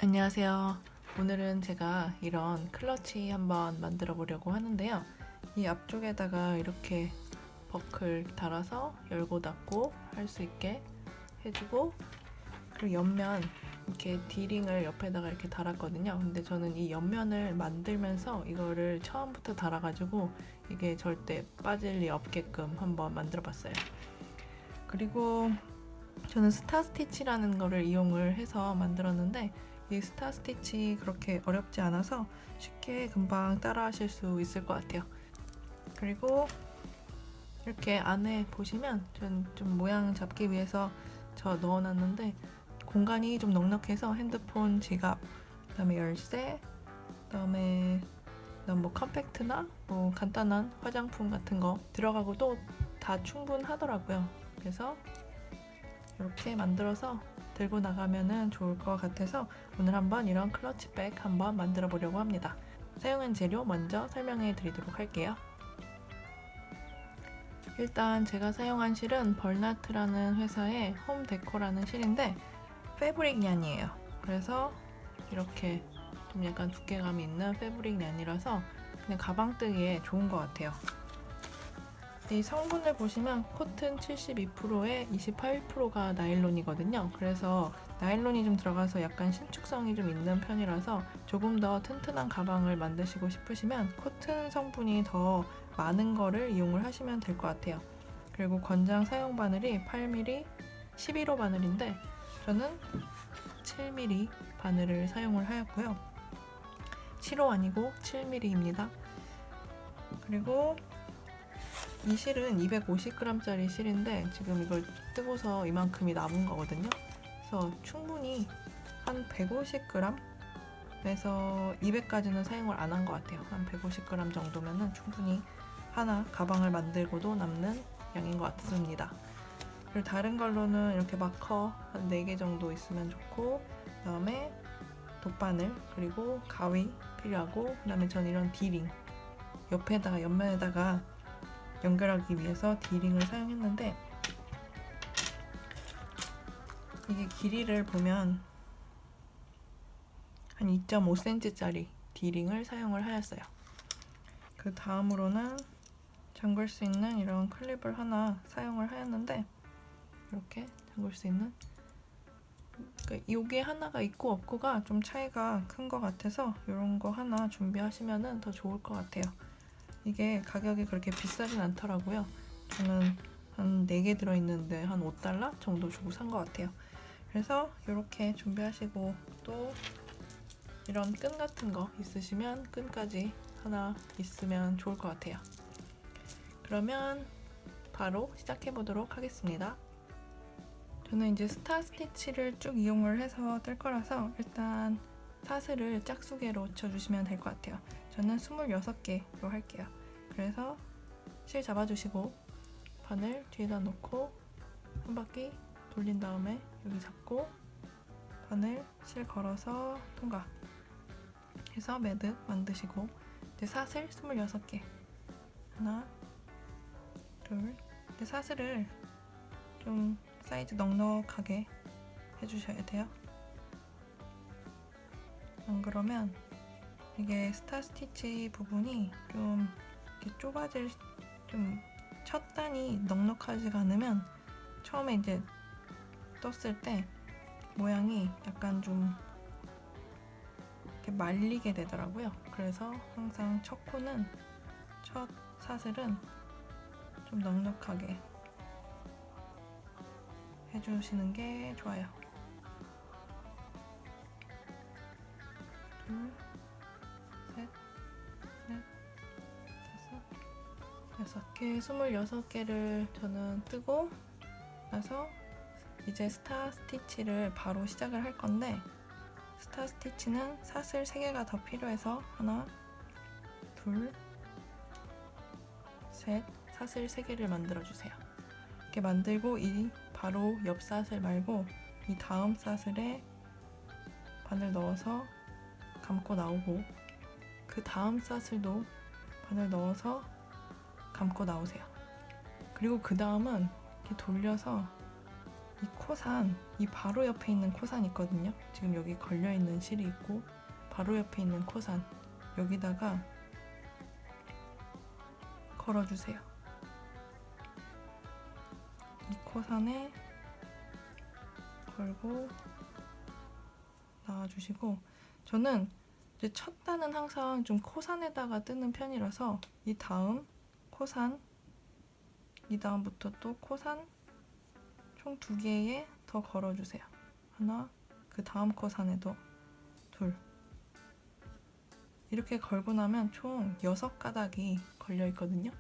안녕하세요. 오늘은 제가 이런 클러치 한번 만들어 보려고 하는데요. 이 앞쪽에다가 이렇게 버클 달아서 열고 닫고 할 수 있게 해주고, 그리고 옆면 이렇게 D링을 옆에다가 이렇게 달았거든요. 근데 저는 이 옆면을 만들면서 이거를 처음부터 달아가지고 이게 절대 빠질 리 없게끔 한번 만들어 봤어요. 그리고 저는 스타 스티치라는 거를 이용을 해서 만들었는데, 이 스타 스티치 그렇게 어렵지 않아서 쉽게 금방 따라 하실 수 있을 것 같아요. 그리고 이렇게 안에 보시면 전 좀 모양 잡기 위해서 저 넣어놨는데, 공간이 좀 넉넉해서 핸드폰, 지갑, 그다음에 열쇠, 그다음에 뭐 컴팩트나 뭐 간단한 화장품 같은 거 들어가고도 다 충분하더라고요. 그래서 이렇게 만들어서 들고 나가면 좋을 것 같아서 오늘 한번 이런 클러치백 한번 만들어 보려고 합니다. 사용한 재료 먼저 설명해 드리도록 할게요. 일단 제가 사용한 실은 벌나트라는 회사의 홈데코라는 실인데 패브릭 얀이에요. 그래서 이렇게 좀 약간 두께감이 있는 패브릭 얀이라서 그냥 가방 뜨기에 좋은 것 같아요. 이 성분을 보시면 코튼 72%에 28%가 나일론이거든요. 그래서 나일론이 좀 들어가서 약간 신축성이 좀 있는 편이라서 조금 더 튼튼한 가방을 만드시고 싶으시면 코튼 성분이 더 많은 거를 이용을 하시면 될 것 같아요. 그리고 권장 사용 바늘이 8mm 11호 바늘인데 저는 7mm 바늘을 사용을 하였고요. 7호 아니고 7mm입니다. 그리고 이 실은 250g짜리 실인데 지금 이걸 뜨고서 이만큼이 남은 거거든요. 그래서 충분히 한 150g에서 200까지는 사용을 안 한 것 같아요. 한 150g 정도면은 충분히 하나 가방을 만들고도 남는 양인 것 같습니다. 그리고 다른 걸로는 이렇게 마커 한 4개 정도 있으면 좋고, 그 다음에 돗바늘, 그리고 가위 필요하고, 그 다음에 전 이런 D링 옆에다가 옆면에다가 연결하기 위해서 D링을 사용했는데, 이게 길이를 보면 한 2.5cm짜리 D링을 사용을 하였어요. 그 다음으로는 잠글 수 있는 이런 클립을 하나 사용을 하였는데, 이렇게 잠글 수 있는, 그러니까 요게 하나가 있고 없고가 좀 차이가 큰 것 같아서 이런 거 하나 준비하시면 더 좋을 것 같아요. 이게 가격이 그렇게 비싸진 않더라고요. 저는 한 4개 들어있는데 한 $5 정도 주고 산 것 같아요. 그래서 이렇게 준비하시고, 또 이런 끈 같은 거 있으시면 끈까지 하나 있으면 좋을 것 같아요. 그러면 바로 시작해 보도록 하겠습니다. 저는 이제 스타 스티치를 쭉 이용을 해서 뜰 거라서 일단 사슬을 짝수개로 쳐주시면 될 것 같아요. 저는 26개로 할게요. 그래서 실 잡아주시고 바늘 뒤에다 놓고 한 바퀴 돌린 다음에 여기 잡고 바늘 실 걸어서 통과 해서 매듭 만드시고, 이제 사슬 26개 하나 둘, 근데 사슬을 좀 사이즈 넉넉하게 해주셔야 돼요. 안 그러면 이게 스타 스티치 부분이 좀 이렇게 좁아질, 좀 첫 단이 넉넉하지가 않으면 처음에 이제 떴을 때 모양이 약간 좀 이렇게 말리게 되더라고요. 그래서 항상 첫 코는, 첫 사슬은 좀 넉넉하게 해주시는 게 좋아요. 둘, 셋, 넷, 다섯, 여섯 개, 26개를 저는 뜨고 나서 이제 스타 스티치를 바로 시작을 할 건데, 스타 스티치는 사슬 3개가 더 필요해서 하나, 둘, 셋, 사슬 3개를 만들어주세요. 이렇게 만들고 이 바로 옆 사슬 말고 이 다음 사슬에 바늘 넣어서 감고 나오고, 그 다음 사슬도 바늘 넣어서 감고 나오세요. 그리고 그 다음은 이렇게 돌려서 이 코산, 이 바로 옆에 있는 코산이 있거든요. 지금 여기 걸려있는 실이 있고 바로 옆에 있는 코산, 여기다가 걸어주세요. 이 코산에 걸고 나와주시고, 저는 이제 첫 단은 항상 좀 코산에다가 뜨는 편이라서 이 다음 코산, 이 다음부터 또 코산 총 2개에 더 걸어주세요. 하나, 그 다음 코산에도 둘. 이렇게 걸고 나면 총 6가닥이 걸려 있거든요.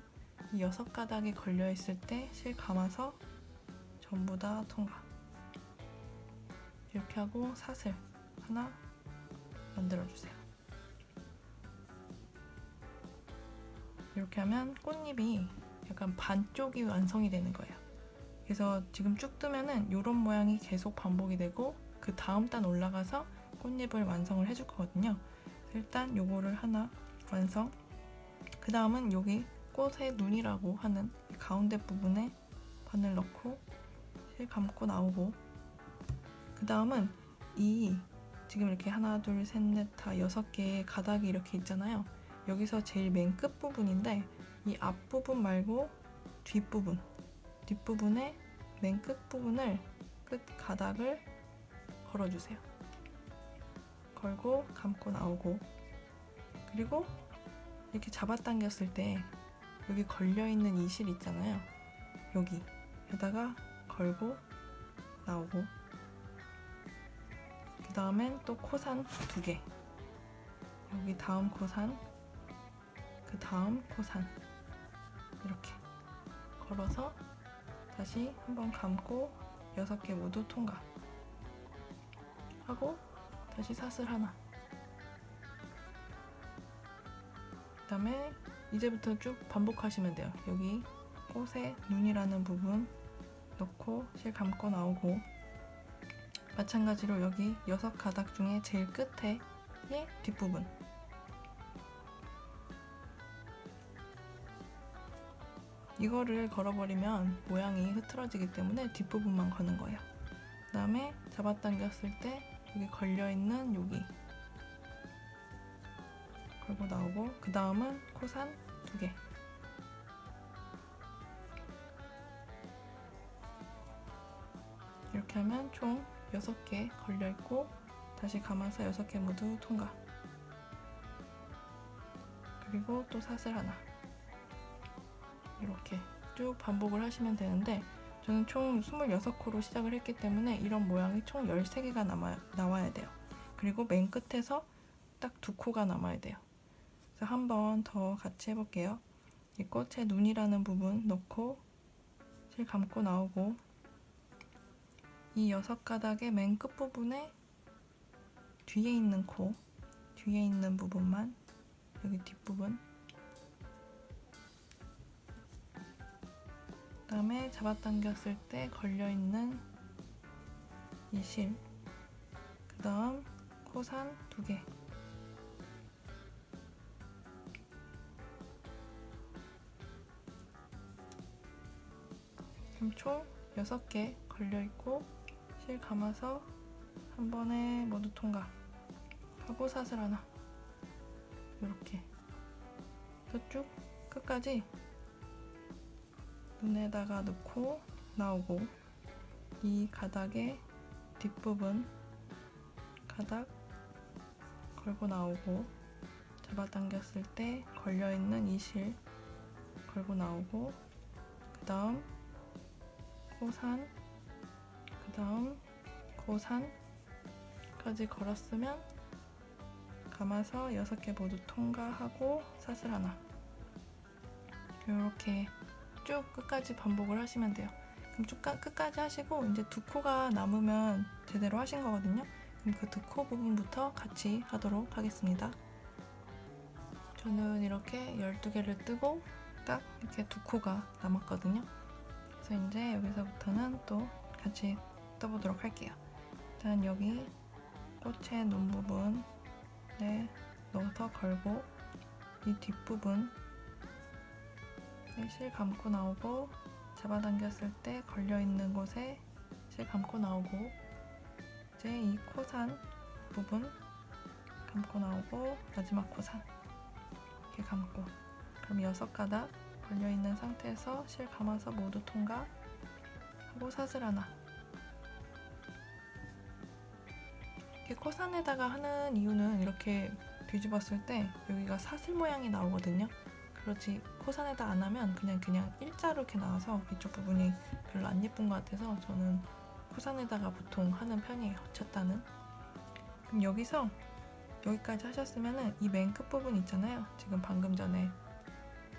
이 6가닥이 걸려 있을 때 실 감아서 전부 다 통과. 이렇게 하고 사슬 하나 만들어주세요. 이렇게 하면 꽃잎이 약간 반쪽이 완성이 되는 거예요. 그래서 지금 쭉 뜨면은 이런 모양이 계속 반복이 되고 그 다음 단 올라가서 꽃잎을 완성을 해줄 거거든요. 일단 요거를 하나 완성. 그 다음은 여기 꽃의 눈이라고 하는 가운데 부분에 바늘 넣고 실 감고 나오고, 그 다음은 이 지금 이렇게 하나 둘 셋 넷 다 6개의 가닥이 이렇게 있잖아요. 여기서 제일 맨 끝 부분인데 이 앞부분 말고 뒷부분에 맨 끝 부분을 끝 가닥을 걸어주세요. 걸고 감고 나오고, 그리고 이렇게 잡아당겼을 때 여기 걸려있는 이 실 있잖아요. 여기에다가 걸고 나오고, 그 다음엔 또 코산 2개, 여기 다음 코산, 그 다음 코산, 이렇게 걸어서 다시 한번 감고 6개 모두 통과 하고 다시 사슬 하나. 그 다음에 이제부터 쭉 반복하시면 돼요. 여기 꽃의 눈이라는 부분 넣고 실 감고 나오고, 마찬가지로 여기 6가닥 중에 제일 끝에 뒷부분, 이거를 걸어버리면 모양이 흐트러지기 때문에 뒷부분만 거는 거예요. 그 다음에 잡아당겼을 때 여기 걸려있는 여기 걸고 나오고, 그 다음은 코산 2개. 이렇게 하면 총 6개 걸려있고 다시 감아서 6개 모두 통과. 그리고 또 사슬 하나. 이렇게 쭉 반복을 하시면 되는데, 저는 총 26코로 시작을 했기 때문에 이런 모양이 총 13개가 나와야 돼요. 그리고 맨 끝에서 딱 2코가 남아야 돼요. 그래서 한 번 더 같이 해볼게요. 이 꽃의 눈이라는 부분 넣고 실 감고 나오고, 이 6가닥의 맨 끝부분에 뒤에 있는 코, 뒤에 있는 부분만, 여기 뒷부분, 그 다음에 잡아당겼을 때 걸려있는 이 실, 그 다음 코산 2개, 그럼 총 6개 걸려있고 실 감아서 한 번에 모두 통과 하고 사슬 하나. 이렇게 쭉 끝까지 눈에다가 넣고 나오고, 이 가닥의 뒷부분 가닥 걸고 나오고, 잡아당겼을 때 걸려있는 이 실 걸고 나오고, 그 다음 코산, 그 다음 코산까지 걸었으면 감아서 6개 모두 통과하고 사슬 하나. 이렇게 쭉 끝까지 반복을 하시면 돼요. 그럼 쭉 끝까지 하시고 이제 2코가 남으면 제대로 하신 거거든요. 그럼 그 2코 부분부터 같이 하도록 하겠습니다. 저는 이렇게 12개를 뜨고 딱 이렇게 2코가 남았거든요. 그래서 이제 여기서부터는 또 같이 떠보도록 할게요. 일단 여기 꽃의 눈 부분에 넣어서 걸고, 이 뒷부분 실 감고 나오고, 잡아당겼을 때 걸려있는 곳에 실 감고 나오고, 이제 이 코산 부분 감고 나오고, 마지막 코산 이렇게 감고, 그럼 6가닥 걸려있는 상태에서 실 감아서 모두 통과하고 사슬 하나. 이렇게 코산에다가 하는 이유는 이렇게 뒤집었을 때 여기가 사슬 모양이 나오거든요. 그렇지 코산에다 안 하면 그냥 일자로 이렇게 나와서 이쪽 부분이 별로 안 예쁜 것 같아서 저는 코산에다가 보통 하는 편이에요. 첫 단은. 그럼 여기서 여기까지 하셨으면은 이 맨 끝부분 있잖아요. 지금 방금 전에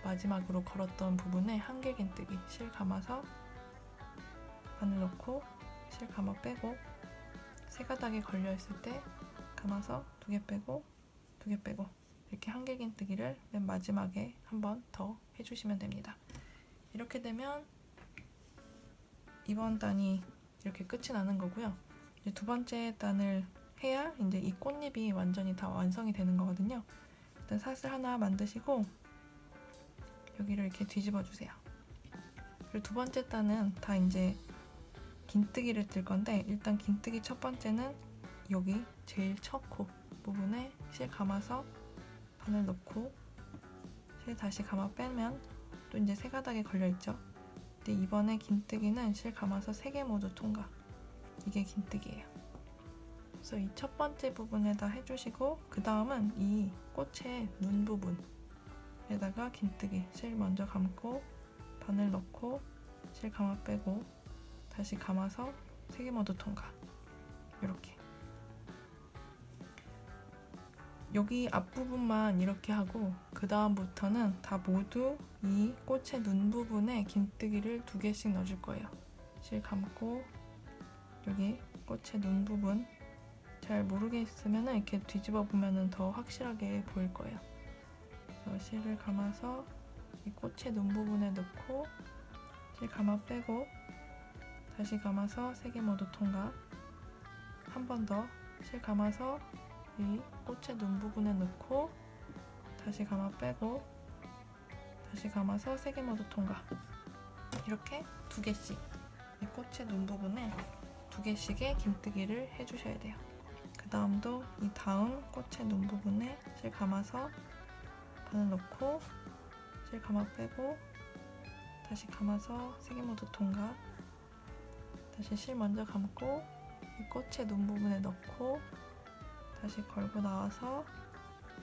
마지막으로 걸었던 부분에 한길긴뜨기 실 감아서 바늘 넣고 실 감아 빼고, 3가닥이 걸려있을 때 감아서 2개 빼고 2개 빼고, 이렇게 한길긴뜨기를 맨 마지막에 한 번 더 해주시면 됩니다. 이렇게 되면 이번 단이 이렇게 끝이 나는 거고요. 이제 2번째 단을 해야 이제 이 꽃잎이 완전히 다 완성이 되는 거거든요. 일단 사슬 하나 만드시고 여기를 이렇게 뒤집어 주세요. 그리고 2번째 단은 다 이제 긴뜨기를 뜰 건데, 일단 긴뜨기 첫 번째는 여기 제일 첫 코 부분에 실 감아서 바늘 넣고 실 다시 감아 빼면 또 이제 3가닥이 걸려있죠. 근데 이번에 긴뜨기는 실 감아서 3개 모두 통과. 이게 긴뜨기예요. 그래서 이 첫 번째 부분에다 해주시고, 그 다음은 이 꽃의 눈 부분에다가 긴뜨기 실 먼저 감고 바늘 넣고 실 감아 빼고 다시 감아서 3개 모두 통과. 이렇게 여기 앞부분만 이렇게 하고, 그 다음부터는 다 모두 이 꽃의 눈 부분에 긴뜨기를 2개씩 넣어줄 거예요. 실 감고 여기 꽃의 눈 부분 잘 모르겠으면 이렇게 뒤집어 보면 더 확실하게 보일 거예요. 그래서 실을 감아서 이 꽃의 눈 부분에 넣고 실 감아 빼고 다시 감아서 3개 모두 통과. 한 번 더 실 감아서 이 꽃의 눈 부분에 넣고 다시 감아 빼고 다시 감아서 3개 모두 통과. 이렇게 2개씩 이 꽃의 눈 부분에 2개씩의 긴뜨기를 해주셔야 돼요. 그 다음도 이 다음 꽃의 눈 부분에 실 감아서 바늘 넣고 실 감아 빼고 다시 감아서 3개 모두 통과. 다시 실 먼저 감고 이 꽃의 눈 부분에 넣고 다시 걸고 나와서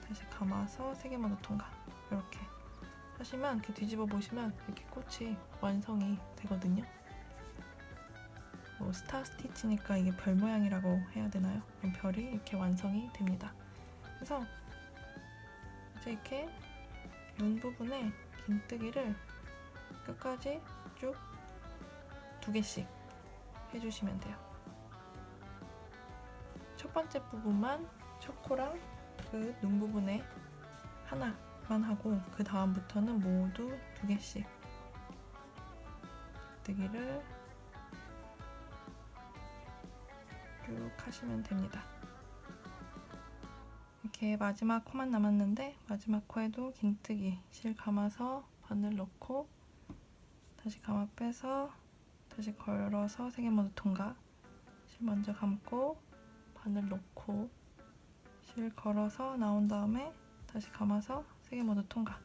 다시 감아서 3개 모두 통과. 이렇게 하시면 이렇게 뒤집어 보시면 이렇게 꽃이 완성이 되거든요. 뭐 스타 스티치니까 이게 별 모양이라고 해야 되나요? 별이 이렇게 완성이 됩니다. 그래서 이제 이렇게 눈 부분에 긴뜨기를 끝까지 쭉 2개씩 해주시면 돼요. 첫 번째 부분만 첫 코랑 그 눈 부분에 하나만 하고, 그 다음부터는 모두 2개씩 긴뜨기를 쭉 하시면 됩니다. 이렇게 마지막 코만 남았는데, 마지막 코에도 긴뜨기 실 감아서 바늘 넣고 다시 감아 빼서 다시 걸어서 3개 모두 통과. 실 먼저 감고 바늘 넣고 실 걸어서 나온 다음에 다시 감아서 3개 모두 통과.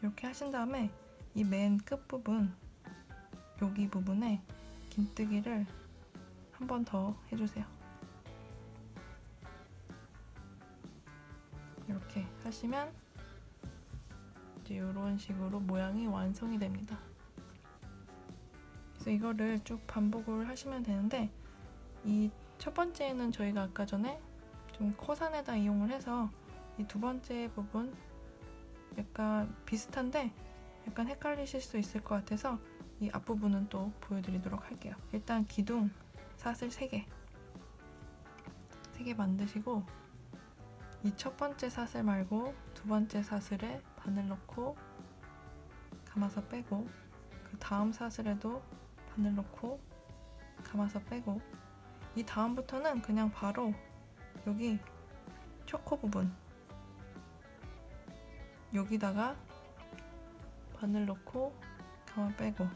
이렇게 하신 다음에 이 맨 끝부분 여기 부분에 긴뜨기를 한 번 더 해주세요. 이렇게 하시면 이제 이런 식으로 모양이 완성이 됩니다. 그래서 이거를 쭉 반복을 하시면 되는데, 이 첫 번째는 저희가 아까 전에 좀 코산에다 이용을 해서 이 2번째 부분 약간 비슷한데 약간 헷갈리실 수 있을 것 같아서 이 앞부분은 또 보여드리도록 할게요. 일단 기둥 사슬 3개 만드시고, 이 첫 번째 사슬 말고 2번째 사슬에 바늘 넣고 감아서 빼고, 그 다음 사슬에도 바늘 넣고 감아서 빼고, 이 다음부터는 그냥 바로 여기 초코 부분 여기다가 바늘 넣고 감아 빼고,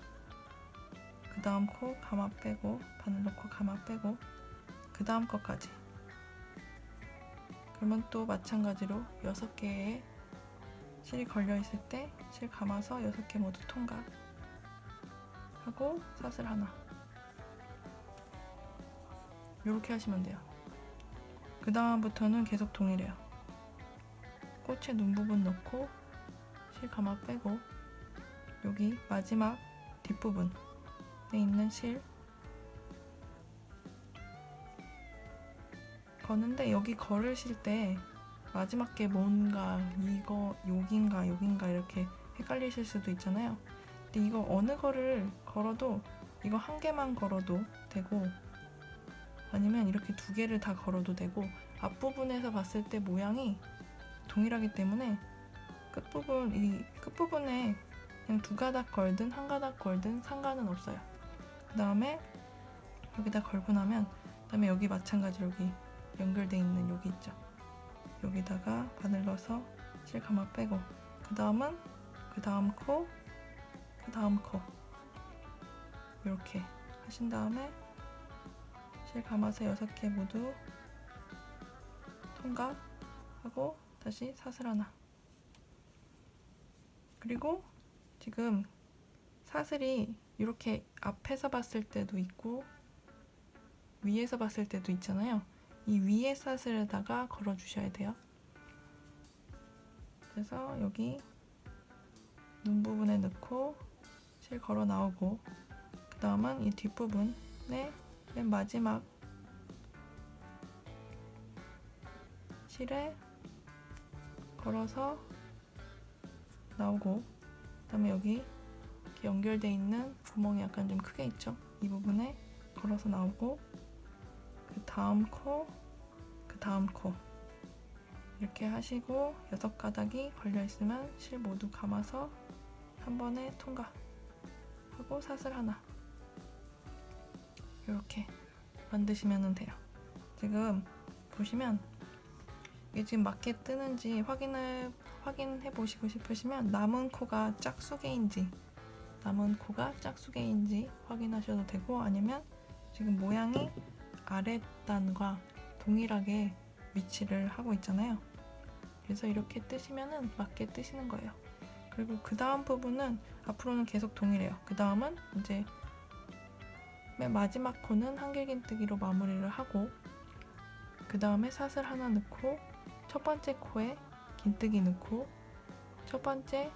그 다음 코 가마 빼고 바늘 넣고 가마 빼고 그 다음 거까지. 그러면 또 마찬가지로 6개의 실이 걸려 있을 때 실 감아서 6개 모두 통과 하고 사슬 하나. 이렇게 하시면 돼요. 그 다음부터는 계속 동일해요. 꽃의 눈 부분 넣고 실 가마 빼고 여기 마지막 뒷부분에 있는 실 거는데, 여기 걸으실 때 마지막 게 뭔가 이거 여긴가 이렇게 헷갈리실 수도 있잖아요. 근데 이거 어느 거를 걸어도 이거 한 개만 걸어도 되고 아니면 이렇게 2개를 다 걸어도 되고, 앞부분에서 봤을 때 모양이 동일하기 때문에 이 끝부분에 그냥 2가닥 걸든 1가닥 걸든 상관은 없어요. 그 다음에 여기다 걸고 나면 그다음에 여기 마찬가지로 여기 연결돼 있는 여기 있죠. 여기다가 바늘 넣어서 실 가마 빼고 그 다음은 그 다음 코, 그 다음 코 이렇게 하신 다음에 실 감아서 6개 모두 통과하고 다시 사슬 하나. 그리고 지금 사슬이 이렇게 앞에서 봤을 때도 있고 위에서 봤을 때도 있잖아요. 이 위에 사슬에다가 걸어 주셔야 돼요. 그래서 여기 눈 부분에 넣고 실 걸어 나오고 그 다음은 이 뒷부분에 맨 마지막 실에 걸어서 나오고 그 다음에 여기 이렇게 연결되어 있는 구멍이 약간 좀 크게 있죠. 이 부분에 걸어서 나오고 그 다음 코, 그 다음 코 이렇게 하시고 6가닥이 걸려있으면 실 모두 감아서 한 번에 통과하고 사슬 하나. 이렇게 만드시면 돼요. 지금 보시면 이게 지금 맞게 뜨는지 확인해 보시고 싶으시면 남은 코가 짝수개인지 확인하셔도 되고, 아니면 지금 모양이 아랫단과 동일하게 위치를 하고 있잖아요. 그래서 이렇게 뜨시면은 맞게 뜨시는 거예요. 그리고 그 다음 부분은 앞으로는 계속 동일해요. 그 다음은 이제 맨 마지막 코는 한길긴뜨기로 마무리를 하고 그 다음에 사슬 하나 넣고 첫 번째 코에 긴뜨기 넣고 첫 번째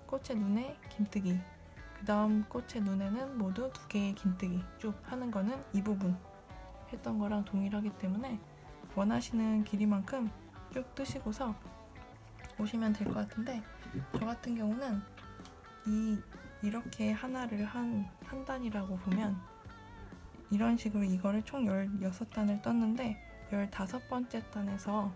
꽃의 눈에 긴뜨기, 그 다음 꽃의 눈에는 모두 2개의 긴뜨기 쭉 하는 거는 이 부분 했던 거랑 동일하기 때문에 원하시는 길이만큼 쭉 뜨시고서 오시면 될 것 같은데, 저 같은 경우는 이렇게 하나를 한 단이라고 보면 이런 식으로 이거를 총 16단을 떴는데 15번째 단에서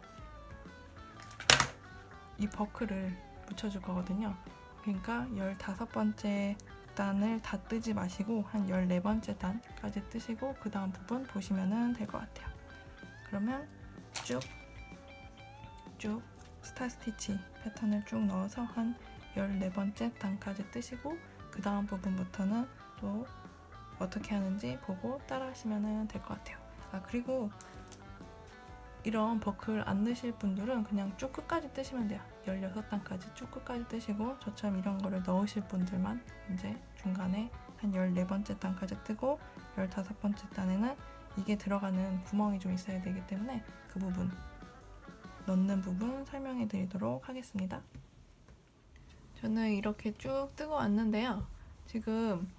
이 버클을 붙여줄 거거든요. 그러니까 15번째 단을 다 뜨지 마시고 한 14번째 단까지 뜨시고 그 다음 부분 보시면 될 것 같아요. 그러면 쭉 스타 스티치 패턴을 쭉 넣어서 한 14번째 단까지 뜨시고 그 다음 부분부터는 또 어떻게 하는지 보고 따라 하시면 될 것 같아요. 그리고 이런 버클 안 넣으실 분들은 그냥 쭉 끝까지 뜨시면 돼요. 16단까지 쭉 끝까지 뜨시고, 저처럼 이런 거를 넣으실 분들만 이제 중간에 한 14번째 단까지 뜨고 15번째 단에는 이게 들어가는 구멍이 좀 있어야 되기 때문에 그 부분 넣는 부분 설명해 드리도록 하겠습니다. 저는 이렇게 쭉 뜨고 왔는데요. 지금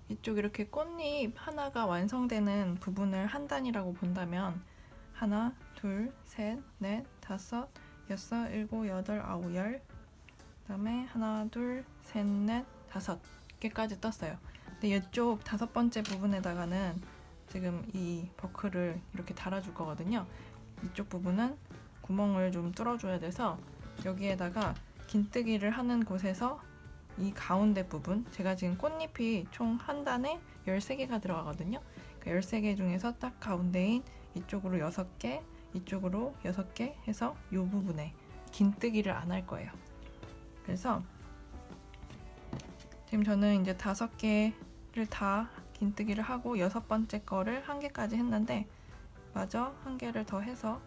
이쪽 이렇게 꽃잎 하나가 완성되는 부분을 한 단이라고 본다면 하나, 둘, 셋, 넷, 다섯, 여섯, 일곱, 여덟, 아홉, 열, 그 다음에 하나, 둘, 셋, 넷, 5개까지 떴어요. 근데 이쪽 5번째 부분에다가는 지금 이 버클을 이렇게 달아줄 거거든요. 이쪽 부분은 구멍을 좀 뚫어줘야 돼서 여기에다가 긴뜨기를 하는 곳에서 이 가운데 부분, 제가 지금 꽃잎이 총 한 단에 13개가 들어가거든요. 그 13개 중에서 딱 가운데인 이쪽으로 6개, 이쪽으로 6개 해서 이 부분에 긴뜨기를 안 할 거예요. 그래서 지금 저는 이제 5개 다 긴뜨기를 하고 6번째 거를 1개까지 했는데 마저 1개를 더 해서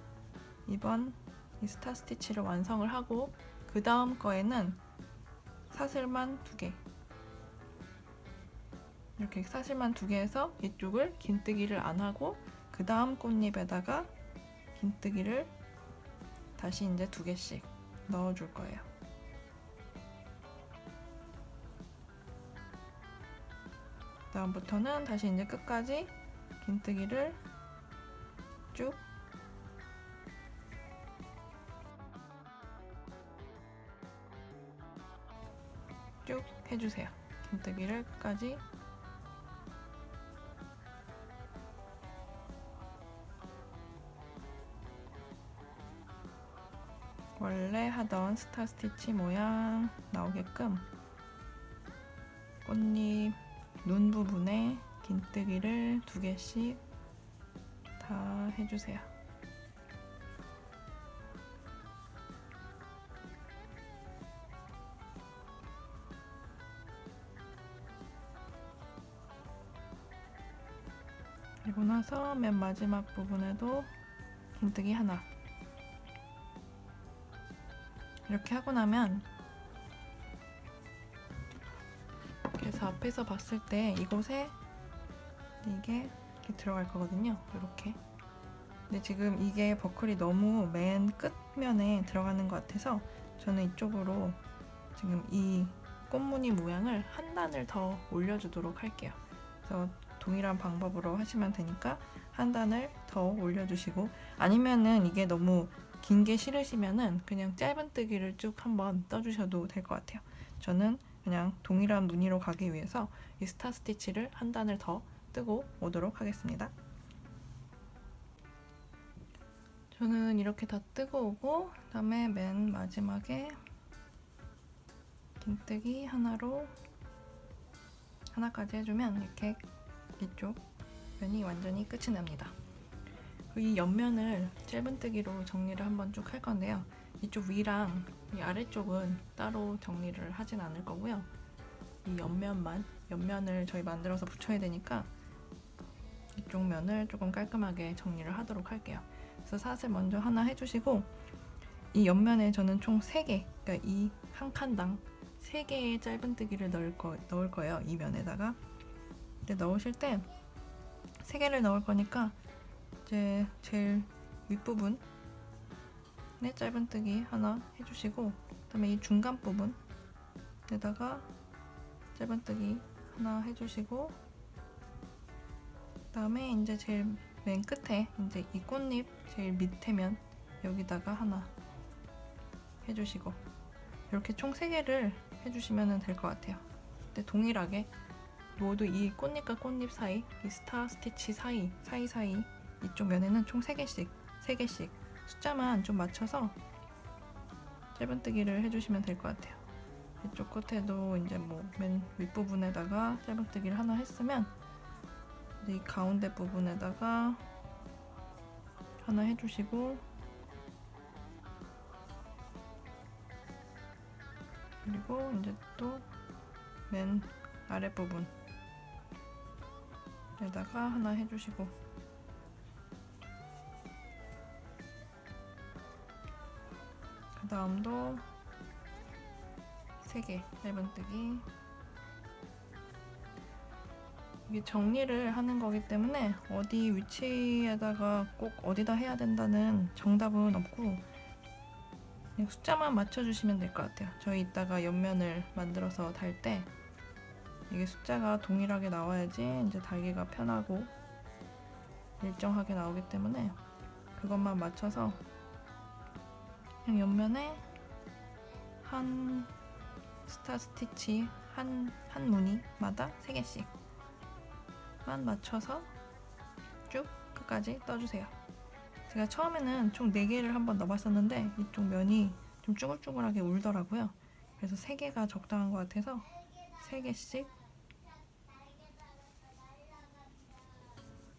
이번 이 스타 스티치를 완성을 하고 그 다음 거에는 사슬만 2개, 이렇게 사슬만 2개 해서 이쪽을 긴뜨기를 안 하고 그 다음 꽃잎에다가 긴뜨기를 다시 이제 2개씩 넣어줄 거예요. 다음부터는 다시 이제 끝까지 긴뜨기를 쭉 해주세요. 긴뜨기를 끝까지 원래 하던 스타 스티치 모양 나오게끔 꽃잎 눈 부분에 긴뜨기를 2개씩 다 해주세요. 그리고 나서 맨 마지막 부분에도 긴뜨기 하나. 이렇게 하고 나면 그래서 앞에서 봤을 때 이곳에 이게 이렇게 들어갈 거거든요. 이렇게. 근데 지금 이게 버클이 너무 맨 끝면에 들어가는 것 같아서 저는 이쪽으로 지금 이 꽃무늬 모양을 한 단을 더 올려주도록 할게요. 그래서 동일한 방법으로 하시면 되니까 한 단을 더 올려주시고, 아니면은 이게 너무 긴 게 싫으시면은 그냥 짧은뜨기를 쭉 한번 떠주셔도 될 것 같아요. 저는 그냥 동일한 무늬로 가기 위해서 이 스타 스티치를 한 단을 더 뜨고 오도록 하겠습니다. 저는 이렇게 다 뜨고 오고, 그다음에 맨 마지막에 긴뜨기 하나로 하나까지 해주면 이렇게 이쪽 면이 완전히 끝이 납니다. 이 옆면을 짧은뜨기로 정리를 한번 쭉 할 건데요. 이쪽 위랑 이 아래쪽은 따로 정리를 하진 않을 거고요. 이 옆면을 저희 만들어서 붙여야 되니까 이쪽 면을 조금 깔끔하게 정리를 하도록 할게요. 그래서 사슬 먼저 하나 해주시고, 이 옆면에 저는 총 3개, 그러니까 이 한 칸당 3개의 짧은뜨기를 넣을 거예요. 이 면에다가. 근데 넣으실 때 3개를 넣을 거니까 이제 제일 윗부분에 짧은뜨기 하나 해주시고, 그다음에 이 중간 부분에다가 짧은뜨기 하나 해주시고, 그다음에 이제 제일 맨 끝에 이제 이 꽃잎 제일 밑에 면 여기다가 하나 해주시고, 이렇게 총 3개를 해주시면 될 것 같아요. 근데 동일하게 모두 이 꽃잎과 꽃잎 사이, 이 스타 스티치 사이사이 이쪽 면에는 총 3개씩 숫자만 좀 맞춰서 짧은뜨기를 해주시면 될 것 같아요. 이쪽 끝에도 이제 뭐 맨 윗부분에다가 짧은뜨기를 하나 했으면 이제 이 가운데 부분에다가 하나 해주시고, 그리고 이제 또 맨 아랫부분에다가 하나 해주시고, 그 다음도 3개 짧은뜨기. 이게 정리를 하는 거기 때문에 어디 위치에다가 꼭 어디다 해야 된다는 정답은 없고 그냥 숫자만 맞춰주시면 될 것 같아요. 저희 이따가 옆면을 만들어서 달 때 이게 숫자가 동일하게 나와야지 이제 달기가 편하고 일정하게 나오기 때문에 그것만 맞춰서 그냥 옆면에 한 스타 스티치 한 무늬마다 3개씩만 맞춰서 쭉 끝까지 떠주세요. 제가 처음에는 총 4개를 한번 넣어봤었는데 이쪽 면이 좀 쭈글쭈글하게 울더라고요. 그래서 3개가 적당한 것 같아서 3개씩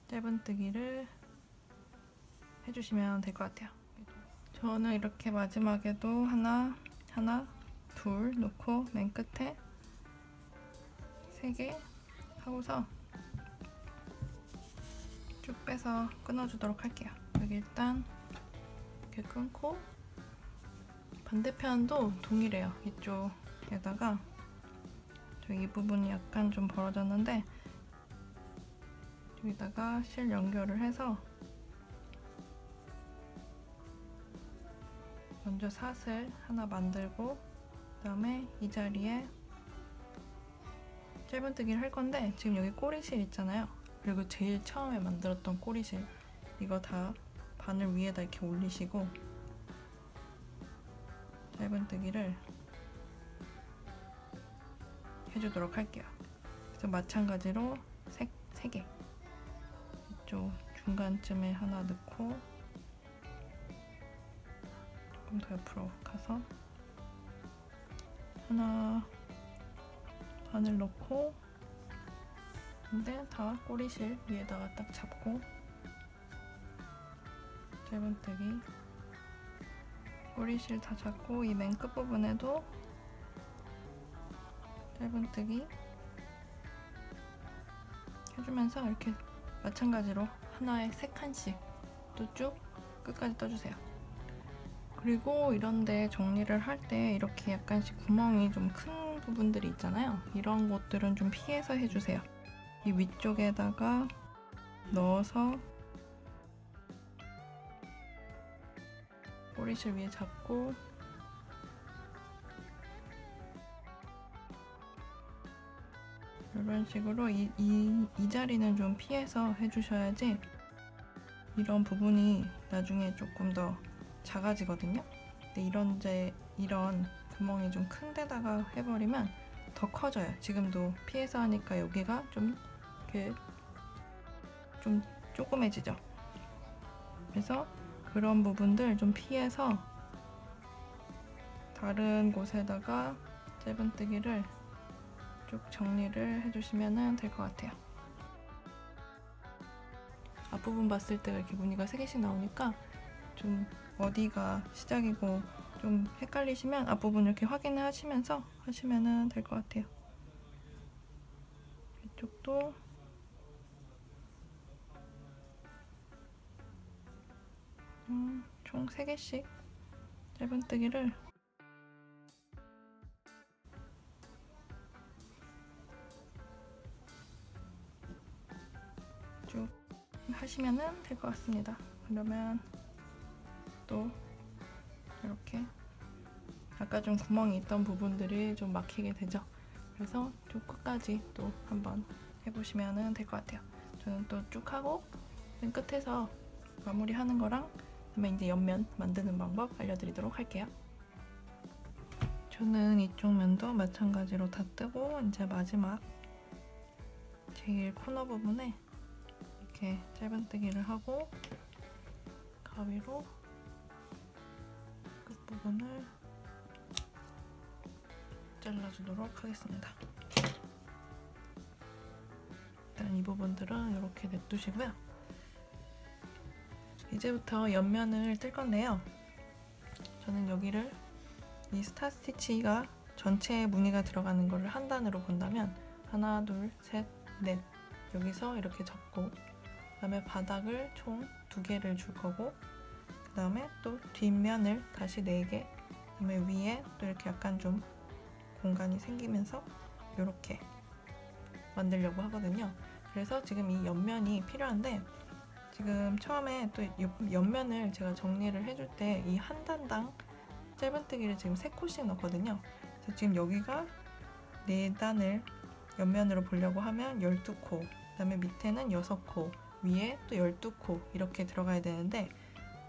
짧은뜨기를 해주시면 될 것 같아요. 저는 이렇게 마지막에도 하나, 둘 놓고 맨 끝에 3개 하고서 쭉 빼서 끊어주도록 할게요. 여기 일단 이렇게 끊고 반대편도 동일해요. 이쪽에다가 이 부분이 약간 좀 벌어졌는데 여기다가 실 연결을 해서 먼저 사슬 하나 만들고 그 다음에 이 자리에 짧은뜨기를 할 건데 지금 여기 꼬리실 있잖아요. 그리고 제일 처음에 만들었던 꼬리실 이거 다 바늘 위에다 이렇게 올리시고 짧은뜨기를 해주도록 할게요. 그래서 마찬가지로 3개 이쪽 중간쯤에 하나 넣고 조금 더 옆으로 가서 하나 바늘 넣고 근데 다 꼬리실 위에다가 딱 잡고 짧은뜨기 꼬리실 다 잡고 이 맨 끝부분에도 짧은뜨기 해주면서 이렇게 마찬가지로 하나에 3칸씩 또 쭉 끝까지 떠주세요. 그리고 이런데 정리를 할 때 이렇게 약간씩 구멍이 좀 큰 부분들이 있잖아요. 이런 것들은 좀 피해서 해주세요. 이 위쪽에다가 넣어서 꼬리실 위에 잡고 이런 식으로 이 자리는 좀 피해서 해주셔야지 이런 부분이 나중에 조금 더 작아지거든요. 근데 이런 구멍이 좀 큰 데다가 해버리면 더 커져요. 지금도 피해서 하니까 여기가 좀 이렇게 좀 조그매지죠. 그래서 그런 부분들 좀 피해서 다른 곳에다가 짧은뜨기를 쭉 정리를 해주시면 될 것 같아요. 앞부분 봤을 때가 이렇게 무늬가 3개씩 나오니까 좀 어디가 시작이고 좀 헷갈리시면 앞부분 이렇게 확인을 하시면서 하시면 될 것 같아요. 이쪽도 총 3개씩 짧은뜨기를 쭉 하시면 될 것 같습니다. 그러면 또 이렇게 아까 좀 구멍이 있던 부분들이 좀 막히게 되죠. 그래서 쭉 끝까지 또 한번 해보시면 될 것 같아요. 저는 또 쭉 하고 맨 끝에서 마무리하는 거랑 그다음에 이제 옆면 만드는 방법 알려드리도록 할게요. 저는 이쪽 면도 마찬가지로 다 뜨고 이제 마지막 제일 코너 부분에 이렇게 짧은뜨기를 하고 가위로 끝부분을 잘라주도록 하겠습니다. 일단 이 부분들은 이렇게 냅두시고요. 이제부터 옆면을 뜰 건데요. 저는 여기를 이 스타 스티치가 전체에 무늬가 들어가는 거를 한 단으로 본다면 하나, 둘, 셋, 넷 여기서 이렇게 접고 그 다음에 바닥을 총 2개를 줄 거고 그 다음에 또 뒷면을 다시 4개 그 다음에 위에 또 이렇게 약간 좀 공간이 생기면서 이렇게 만들려고 하거든요. 그래서 지금 이 옆면이 필요한데 지금 처음에 또 옆면을 제가 정리를 해줄 때 이 한 단당 짧은뜨기를 지금 3코씩 넣거든요. 그래서 지금 여기가 4단을 옆면으로 보려고 하면 12코, 그 다음에 밑에는 6코, 위에 또 12코 이렇게 들어가야 되는데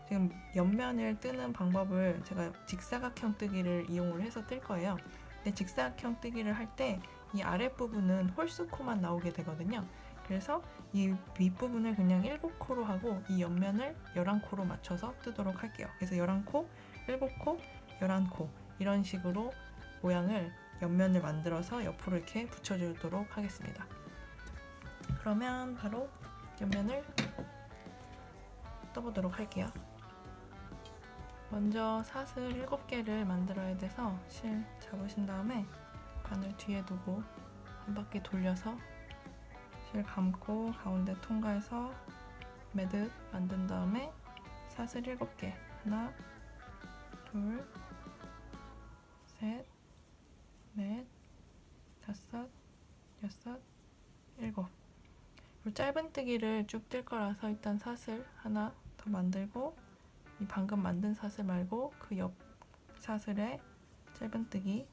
지금 옆면을 뜨는 방법을 제가 직사각형 뜨기를 이용을 해서 뜰 거예요. 근데 직사각형 뜨기를 할 때 이 아랫부분은 홀수코만 나오게 되거든요. 그래서 이 윗부분을 그냥 7코로 하고 이 옆면을 11코로 맞춰서 뜨도록 할게요. 그래서 11코, 7코, 11코 이런 식으로 모양을 옆면을 만들어서 옆으로 이렇게 붙여주도록 하겠습니다. 그러면 바로 옆면을 떠보도록 할게요. 먼저 사슬 7개를 만들어야 돼서 실 잡으신 다음에 바늘 뒤에 두고 한 바퀴 돌려서 실 감고 가운데 통과해서 매듭 만든 다음에 사슬 7개, 하나, 둘, 셋, 넷, 다섯, 여섯, 일곱. 그리고 짧은뜨기를 쭉 뜰 거라서 일단 사슬 하나 더 만들고, 이 방금 만든 사슬 말고 그 옆 사슬에 짧은뜨기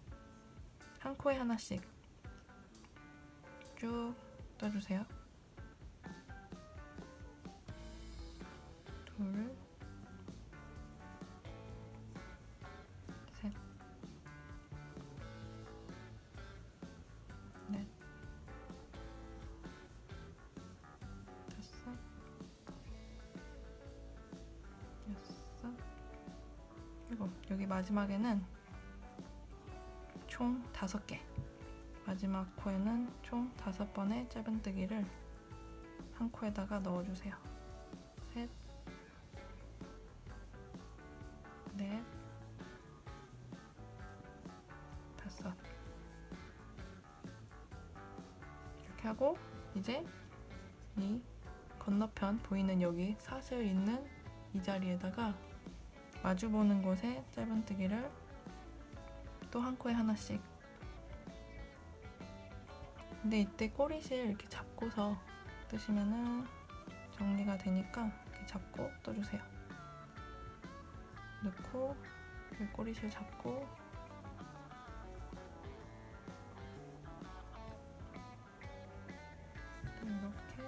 한 코에 하나씩 쭉 떠주세요. 둘, 셋, 넷, 다섯, 여섯, 일곱. 여기 마지막에는 총 5개, 마지막 코에는 총 5번의 짧은뜨기를 한 코에다가 넣어주세요. 셋, 넷, 다섯. 이렇게 하고 이제 이 건너편 보이는 여기 사슬 있는 이 자리에다가 마주보는 곳에 짧은뜨기를 또 한 코에 하나씩. 근데 이때 꼬리실 이렇게 잡고서 뜨시면은 정리가 되니까 이렇게 잡고 떠주세요. 넣고 꼬리실 잡고 이렇게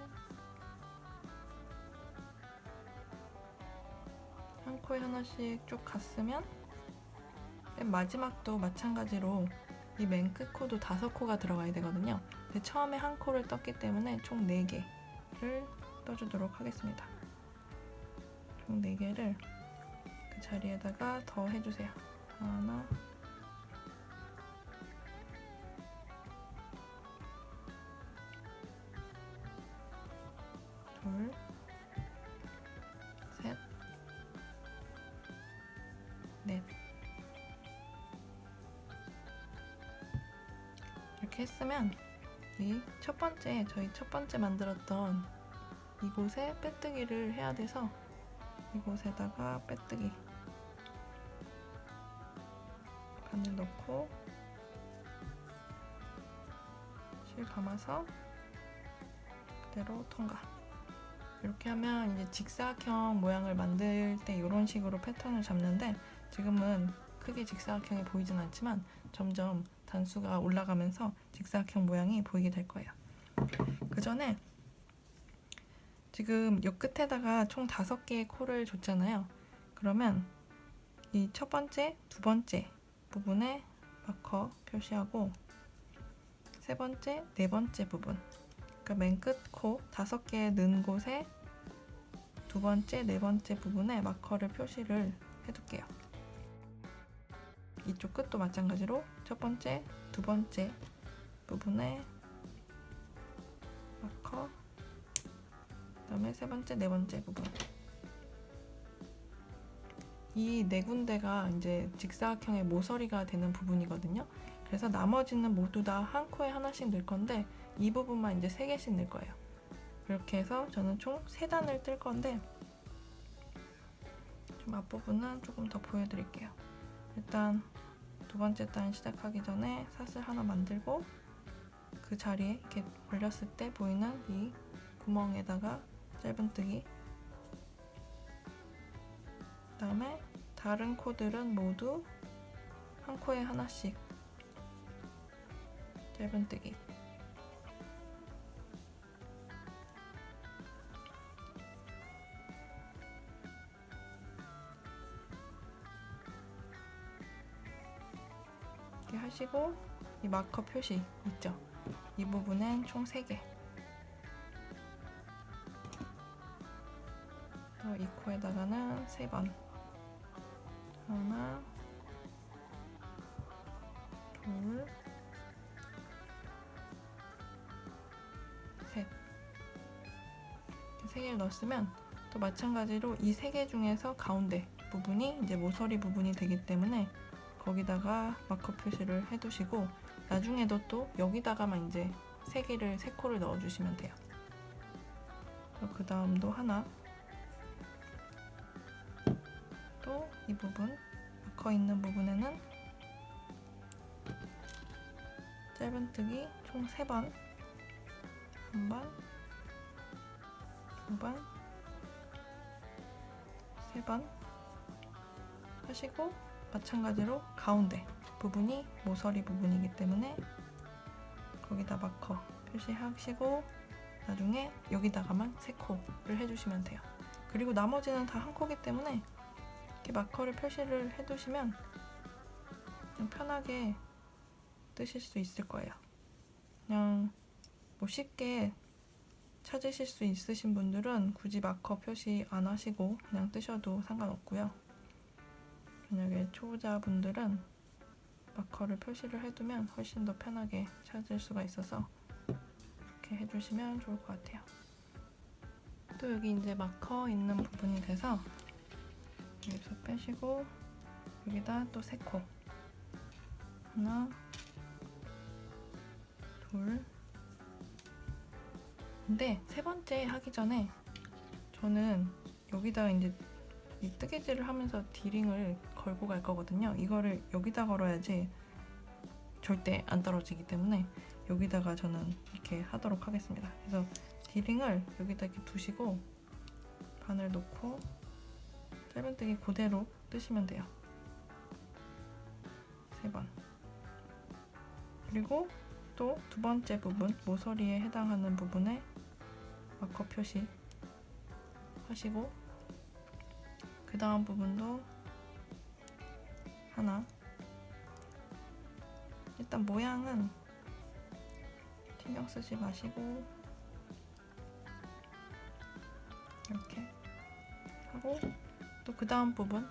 한 코에 하나씩 쭉 갔으면 맨 마지막도 마찬가지로 이 맨 끝 코도 5코가 들어가야 되거든요. 근데 처음에 한 코를 떴기 때문에 총 4개를 떠주도록 하겠습니다. 총 4개를 그 자리에다가 더 해주세요. 하나, 둘, 셋, 넷. 이렇게 했으면 이 첫 번째, 저희 첫 번째 만들었던 이곳에 빼뜨기를 해야 돼서 이곳에다가 빼뜨기 바늘 넣고 실 감아서 그대로 통과. 이렇게 하면 이제 직사각형 모양을 만들 때 이런 식으로 패턴을 잡는데, 지금은 크게 직사각형이 보이진 않지만 점점 단수가 올라가면서 직사각형 모양이 보이게 될 거예요. 그 전에 지금 요 끝에다가 총 5개의 코를 줬잖아요. 그러면 이 첫 번째, 두 번째 부분에 마커 표시하고, 세 번째, 네 번째 부분, 그러니까 맨 끝 코 5개 넣은 곳에 두 번째, 네 번째 부분에 마커를 표시를 해둘게요. 이쪽 끝도 마찬가지로 첫 번째, 두 번째 부분에 마커, 그다음에 세 번째, 네 번째 부분. 이 네 군데가 이제 직사각형의 모서리가 되는 부분이거든요. 그래서 나머지는 모두 다 한 코에 하나씩 넣을 건데, 이 부분만 이제 3개씩 넣을 거예요. 이렇게 해서 저는 총 3단을 뜰 건데, 좀 앞부분은 조금 더 보여드릴게요. 일단 두 번째 단 시작하기 전에 사슬 하나 만들고, 그 자리에 이렇게 올렸을 때 보이는 이 구멍에다가 짧은뜨기, 그 다음에 다른 코들은 모두 한 코에 하나씩 짧은뜨기. 이렇게 하시고, 이 마커 표시 있죠? 이 부분엔 총 3개. 이 코에다가는 3번. 하나, 둘, 셋. 3개를 넣었으면 또 마찬가지로 이 3개 중에서 가운데 부분이 이제 모서리 부분이 되기 때문에 거기다가 마커 표시를 해두시고, 나중에도 또 여기다가만 이제 3개를 3코를 넣어주시면 돼요. 그 다음도 하나, 또 이 부분 마커 있는 부분에는 짧은뜨기 총 3번, 1번, 2번, 3번 하시고, 마찬가지로 가운데 부분이 모서리 부분이기 때문에 거기다 마커 표시하시고 나중에 여기다가만 3코를 해주시면 돼요. 그리고 나머지는 다 1코기 때문에 이렇게 마커를 표시를 해두시면 그냥 편하게 뜨실 수 있을 거예요. 그냥 뭐 쉽게 찾으실 수 있으신 분들은 굳이 마커 표시 안 하시고 그냥 뜨셔도 상관없고요. 만약에 초보자분들은 마커를 표시를 해두면 훨씬 더 편하게 찾을 수가 있어서 이렇게 해주시면 좋을 것 같아요. 또 여기 이제 마커 있는 부분이 돼서 여기서 빼시고 여기다 또 3코, 하나, 둘. 근데 3번째 하기 전에 저는 여기다가 이제 이 뜨개질을 하면서 디링을 걸고 갈 거거든요. 이거를 여기다 걸어야지 절대 안 떨어지기 때문에 여기다가 저는 이렇게 하도록 하겠습니다. 그래서 디링을 여기다 이렇게 두시고 바늘 놓고 짧은뜨기 그대로 뜨시면 돼요. 3번. 그리고 또 2번째 부분, 모서리에 해당하는 부분에 마커 표시 하시고 그 다음 부분도 하나. 일단 모양은 신경 쓰지 마시고 이렇게 하고, 또 그 다음 부분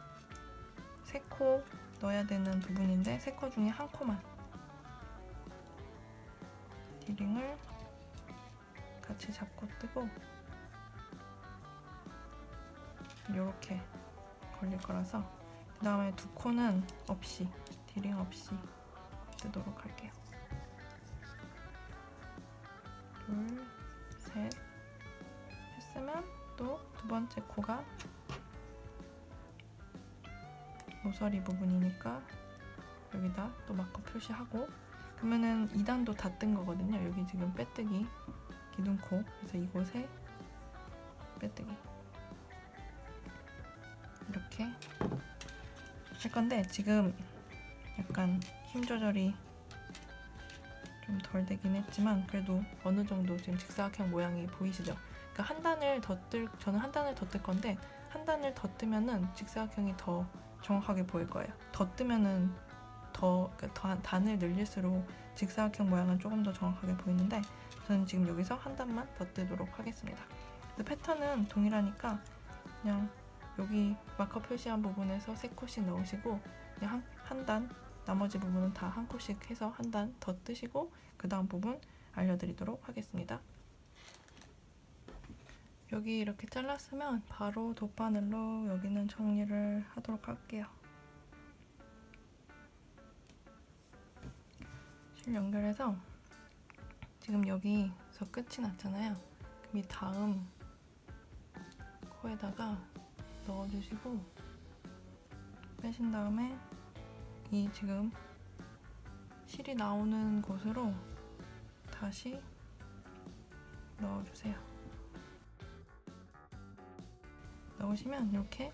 3코 넣어야 되는 부분인데 3코 중에 1코만 디링을 같이 잡고 뜨고 이렇게 걸릴 거라서 그 다음에 2코는 없이, 디링 없이 뜨도록 할게요. 둘, 셋 했으면 또 2번째 코가 모서리 부분이니까 여기다 또 마커 표시하고, 그러면은 2단도 다 뜬 거거든요. 여기 지금 빼뜨기 기둥코, 그래서 이곳에 빼뜨기 이렇게 할 건데 지금 약간 힘 조절이 좀 덜 되긴 했지만 그래도 어느 정도 지금 직사각형 모양이 보이시죠? 그러니까 저는 한 단을 더 뜰 건데 한 단을 더 뜨면은 직사각형이 더 정확하게 보일 거예요. 더 뜨면은 그러니까 단을 늘릴수록 직사각형 모양은 조금 더 정확하게 보이는데 저는 지금 여기서 한 단만 더 뜨도록 하겠습니다. 패턴은 동일하니까 그냥 여기 마커 표시한 부분에서 3코씩 넣으시고 그냥 한 단, 나머지 부분은 다 1코씩 해서 한 단 더 뜨시고 그 다음 부분 알려드리도록 하겠습니다. 여기 이렇게 잘랐으면 바로 돗바늘로 여기는 정리를 하도록 할게요. 실 연결해서 지금 여기서 끝이 났잖아요. 그럼 이 다음 코에다가 넣어주시고 빼신 다음에 이 지금 실이 나오는 곳으로 다시 넣어주세요. 넣으시면 이렇게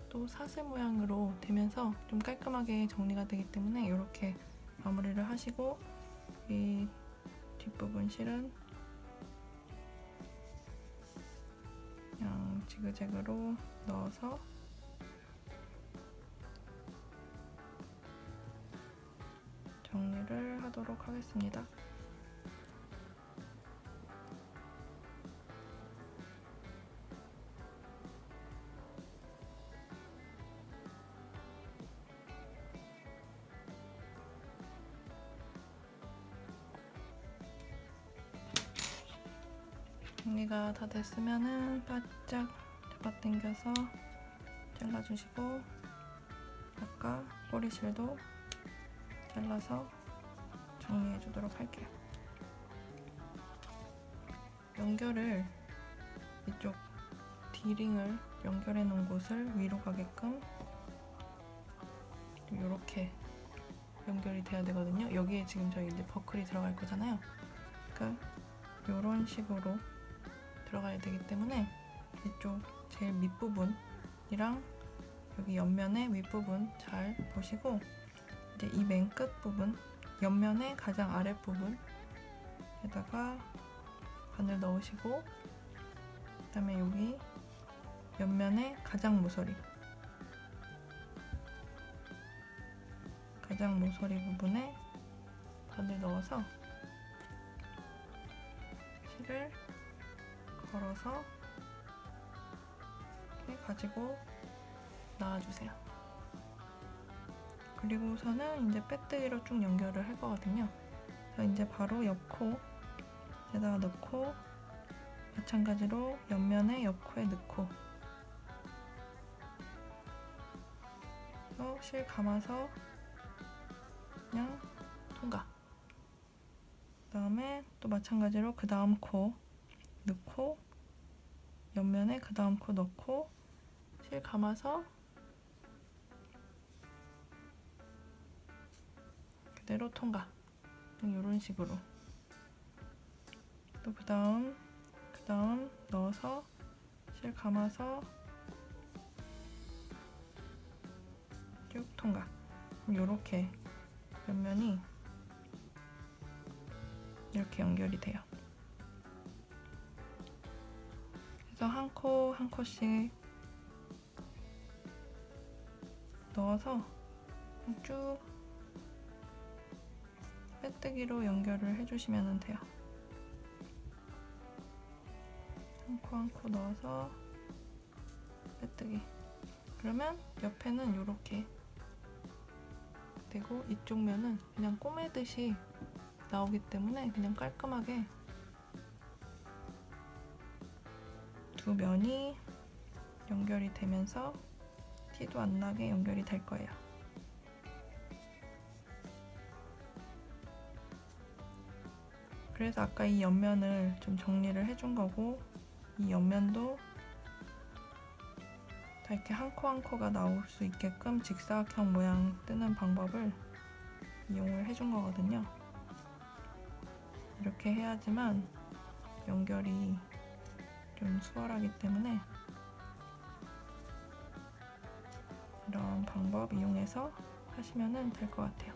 또 사슬 모양으로 되면서 좀 깔끔하게 정리가 되기 때문에 이렇게 마무리를 하시고 이 뒷부분 실은 그냥 지그재그로 넣어서 정리를 하도록 하겠습니다. 정리가 다 됐으면은 바짝 잡아당겨서 잘라주시고 아까 꼬리실도 잘라서 정리해 주도록 할게요. 연결을 이쪽 D링을 연결해 놓은 곳을 위로 가게끔 이렇게 연결이 돼야 되거든요. 여기에 지금 저희 이제 버클이 들어갈 거잖아요. 그러니까 이런 식으로 들어가야 되기 때문에 이쪽 제일 밑부분이랑 여기 옆면의 윗부분 잘 보시고, 이제 이 맨 끝 부분, 옆면의 가장 아랫부분에다가 바늘 넣으시고, 그 다음에 여기 옆면의 가장 모서리 부분에 바늘 넣어서 실을 걸어서 이렇게 가지고 나와주세요. 그리고서는 이제 빼뜨기로 쭉 연결을 할 거거든요. 그래서 이제 바로 옆코에다가 넣고, 마찬가지로 옆면에 옆코에 넣고, 실 감아서 그냥 통과. 그 다음에 또 마찬가지로 그 다음 코 넣고, 옆면에 그 다음 코 넣고, 실 감아서 그대로 통과. 이런 식으로. 또 그 다음 넣어서 실 감아서 쭉 통과. 이렇게 옆면이 이렇게 연결이 돼요. 그래서 한 코 한 코씩 넣어서 쭉 빼뜨기로 연결을 해주시면 돼요. 한 코 한 코 넣어서 빼뜨기. 그러면 옆에는 이렇게 되고, 이쪽 면은 그냥 꼬매듯이 나오기 때문에 그냥 깔끔하게 두 면이 연결이 되면서 티도 안 나게 연결이 될 거예요. 그래서 아까 이 옆면을 좀 정리를 해준 거고, 이 옆면도 다 이렇게 한 코 한 코가 나올 수 있게끔 직사각형 모양 뜨는 방법을 이용을 해준 거거든요. 이렇게 해야지만 연결이 좀 수월하기 때문에 이런 방법 이용해서 하시면 될 것 같아요.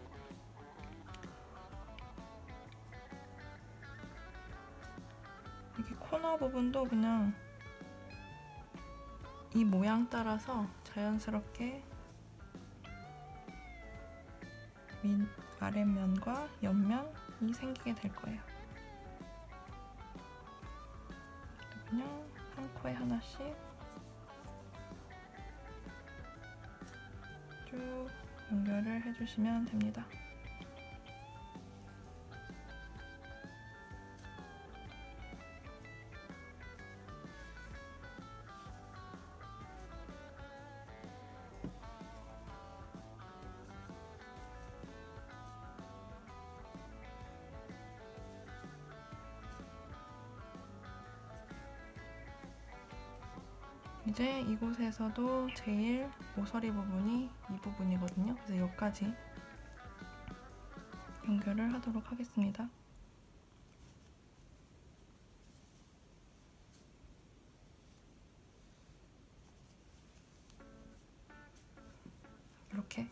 이렇게 코너 부분도 그냥 이 모양 따라서 자연스럽게 아랫면과 옆면이 생기게 될 거예요. 그냥 한 코에 하나씩 쭉 연결을 해주시면 됩니다. 이제 이곳에서도 제일 모서리 부분이 이 부분이거든요. 그래서 여기까지 연결을 하도록 하겠습니다. 이렇게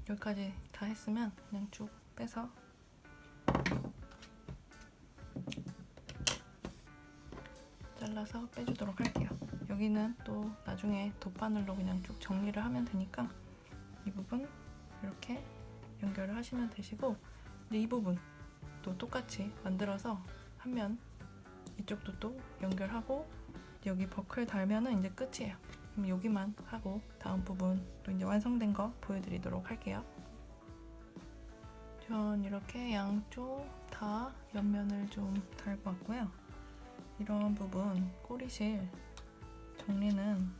여기까지 다 했으면 그냥 쭉 빼서 잘라서 빼주도록 할게요. 여기는 또 나중에 돗바늘로 그냥 쭉 정리를 하면 되니까 이 부분 이렇게 연결을 하시면 되시고, 이제 이 부분 또 똑같이 만들어서 한 면 이쪽도 또 연결하고, 여기 버클 달면은 이제 끝이에요. 그럼 여기만 하고 다음 부분도 이제 완성된 거 보여드리도록 할게요. 전 이렇게 양쪽 다 옆면을 좀 달고 왔고요. 이런 부분 꼬리실 정리는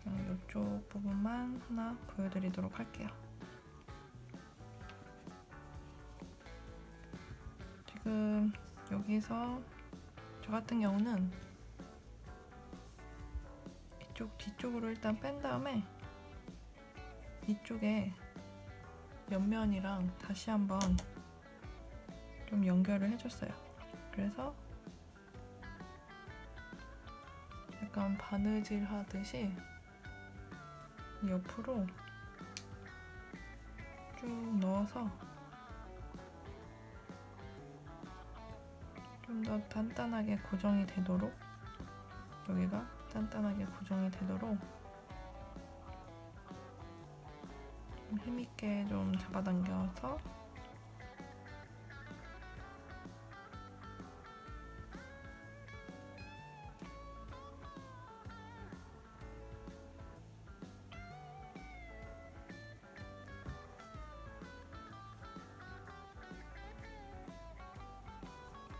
그냥 이쪽 부분만 하나 보여드리도록 할게요. 지금 여기서 저 같은 경우는 이쪽 뒤쪽으로 일단 뺀 다음에 이쪽에 옆면이랑 다시 한번 좀 연결을 해줬어요. 그래서 약간 바느질 하듯이 옆으로 쭉 넣어서 좀 더 단단하게 고정이 되도록, 여기가 단단하게 고정이 되도록 좀 힘있게 좀 잡아당겨서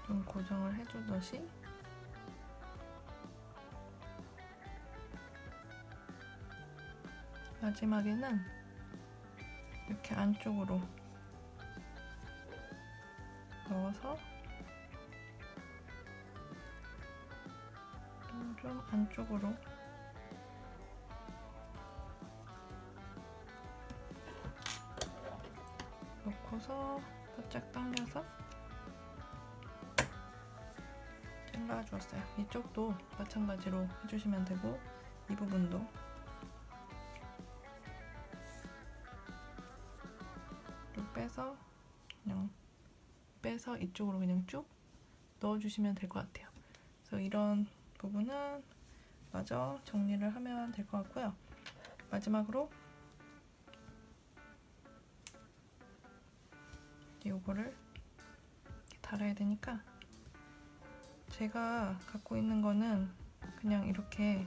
좀 고정을 해주듯이 마지막에는 이렇게 안쪽으로 넣어서 좀 안쪽으로 넣고서 살짝 당겨서 잘라주었어요. 이쪽도 마찬가지로 해주시면 되고, 이 부분도 좀 빼서 이쪽으로 그냥 쭉 넣어주시면 될 것 같아요. 그래서 이런 부분은 마저 정리를 하면 될 것 같고요. 마지막으로 요거를 이렇게 달아야 되니까, 제가 갖고 있는 거는 그냥 이렇게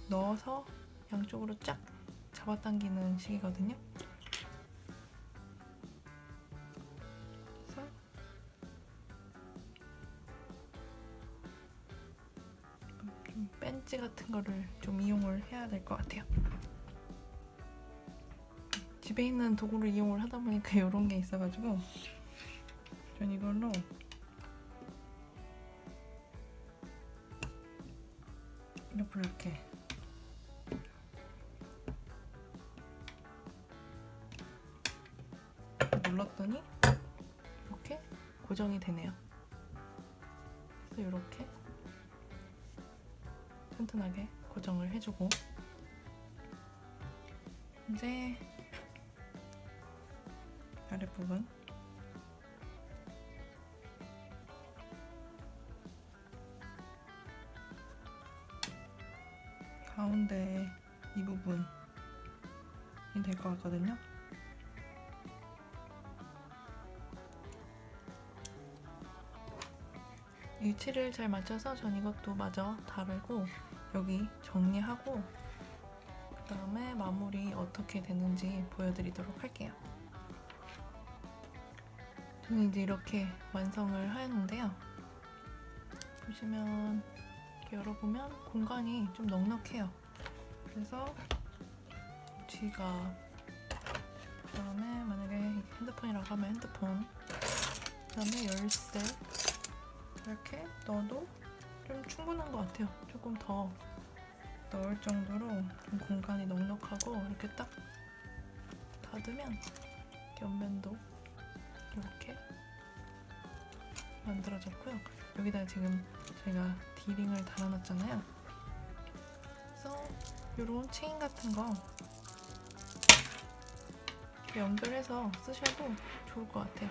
넣어서 양쪽으로 쫙 잡아당기는 식이거든요. 그래서 좀 벤치 같은 거를 좀 이용을 해야 될 것 같아요. 집에 있는 도구를 이용을 하다 보니까 이런 게 있어가지고 전 이걸로 옆으로 이렇게 눌렀더니 이렇게 고정이 되네요. 그래서 이렇게 튼튼하게 고정을 해주고, 이제 아랫부분 가운데 이 부분이 될 것 같거든요. 위치를 잘 맞춰서 전 이것도 마저 다르고 여기 정리하고 그 다음에 마무리 어떻게 되는지 보여드리도록 할게요. 저는 이제 이렇게 완성을 하였는데요. 보시면 이렇게 열어보면 공간이 좀 넉넉해요. 그래서 지갑, 그 다음에 만약에 핸드폰이라고 하면 핸드폰, 그 다음에 열쇠 이렇게 넣어도 좀 충분한 것 같아요. 조금 더 넣을 정도로 좀 공간이 넉넉하고, 이렇게 딱 닫으면 옆면도 이렇게 만들어졌고요. 여기다가 지금 제가 D링을 달아놨잖아요. 그래서 이런 체인 같은 거 이렇게 연결해서 쓰셔도 좋을 것 같아요.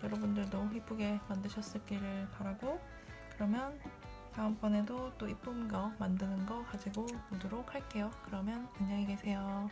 여러분들도 이쁘게 만드셨기를 바라고, 그러면 다음번에도 또 이쁜 거 만드는 거 가지고 오도록 할게요. 그러면 안녕히 계세요.